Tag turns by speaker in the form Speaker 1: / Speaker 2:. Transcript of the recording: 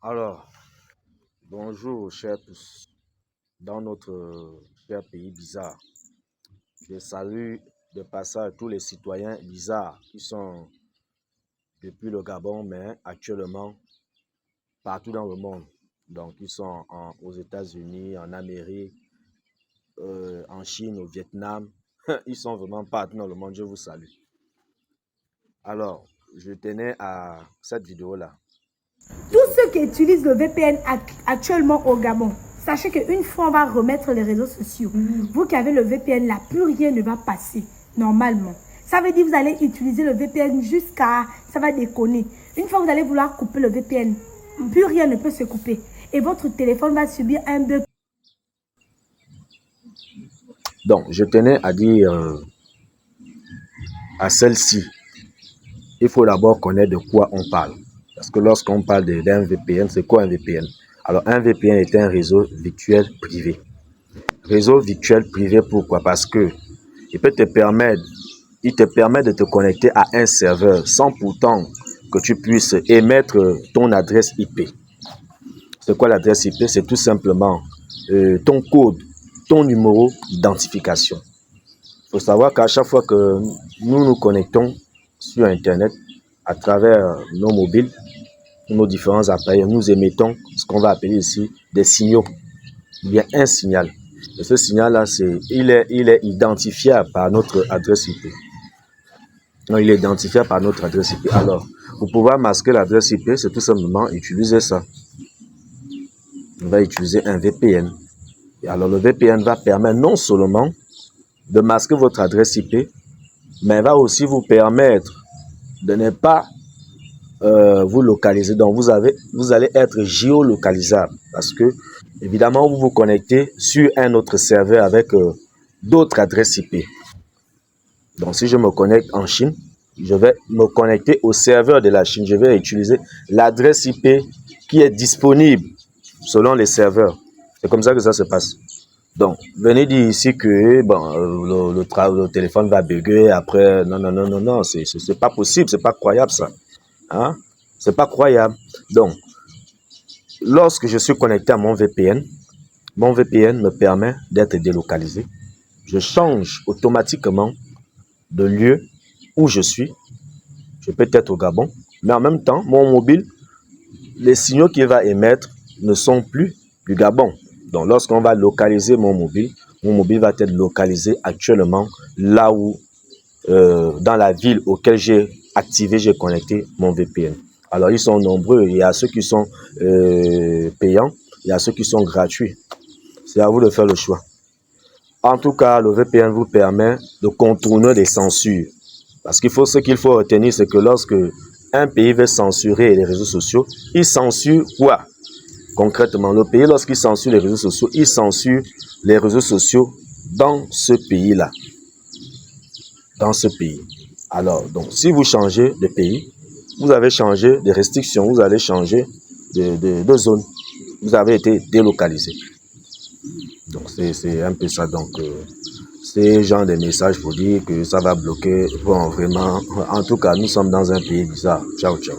Speaker 1: Alors, bonjour, chers tous. Dans notre cher pays bizarre, je salue de passage tous les citoyens bizarres qui sont depuis le Gabon, mais actuellement partout dans le monde. Donc, ils sont aux États-Unis, en Amérique, en Chine, au Vietnam. Ils sont vraiment partout dans le monde. Je vous salue. Alors, je tenais à cette vidéo-là.
Speaker 2: Tous ceux qui utilisent le VPN actuellement au Gabon, sachez qu'une fois on va remettre les réseaux sociaux, vous qui avez le VPN là, plus rien ne va passer normalement. Ça veut dire que vous allez utiliser le VPN jusqu'à... ça va déconner. Une fois que vous allez vouloir couper le VPN, plus rien ne peut se couper. Et votre téléphone va subir un bug.
Speaker 1: Donc, je tenais à dire à celle-ci, il faut d'abord connaître de quoi on parle. Parce que lorsqu'on parle d'un VPN, c'est quoi un VPN? Alors, un VPN est un réseau virtuel privé. Réseau virtuel privé, pourquoi? Parce que il te permet de te connecter à un serveur sans pourtant que tu puisses émettre ton adresse IP. C'est quoi l'adresse IP? C'est tout simplement ton code, ton numéro d'identification. Il faut savoir qu'à chaque fois que nous nous connectons sur Internet, à travers nos mobiles, nos différents appareils, nous émettons ce qu'on va appeler ici des signaux. Il y a un signal. Et ce signal-là, il est identifiable par notre adresse IP. Donc, il est identifiable par notre adresse IP. Alors, pour pouvoir masquer l'adresse IP, c'est tout simplement utiliser ça. On va utiliser un VPN. Et alors, le VPN va permettre non seulement de masquer votre adresse IP, mais va aussi vous permettre de ne pas vous localiser. Donc, vous allez être géolocalisable parce que, évidemment, vous vous connectez sur un autre serveur avec d'autres adresses IP. Donc, si je me connecte en Chine, je vais me connecter au serveur de la Chine. Je vais utiliser l'adresse IP qui est disponible selon les serveurs. C'est comme ça que ça se passe. Donc, venez dire ici que bon, le téléphone va bugger après. Non, c'est pas possible, c'est pas croyable ça. Hein? C'est pas croyable. Donc, lorsque je suis connecté à mon VPN me permet d'être délocalisé. Je change automatiquement de lieu où je suis. Je peux être au Gabon, mais en même temps, mon mobile, les signaux qu'il va émettre ne sont plus du Gabon. Donc, lorsqu'on va localiser mon mobile va être localisé actuellement là où, dans la ville auquel j'ai connecté mon VPN. Alors, ils sont nombreux. Il y a ceux qui sont payants, il y a ceux qui sont gratuits. C'est à vous de faire le choix. En tout cas, le VPN vous permet de contourner les censures. Parce ce qu'il faut retenir, c'est que lorsque un pays veut censurer les réseaux sociaux, il censure quoi? Concrètement, le pays, lorsqu'il censure les réseaux sociaux, il censure les réseaux sociaux dans ce pays-là. Dans ce pays. Alors, donc, si vous changez de pays, vous avez changé de restrictions, vous allez changer de zone. Vous avez été délocalisé. Donc, c'est un peu ça. Donc, c'est genre de messages pour dire que ça va bloquer. Bon, vraiment, en tout cas, nous sommes dans un pays bizarre. Ciao, ciao.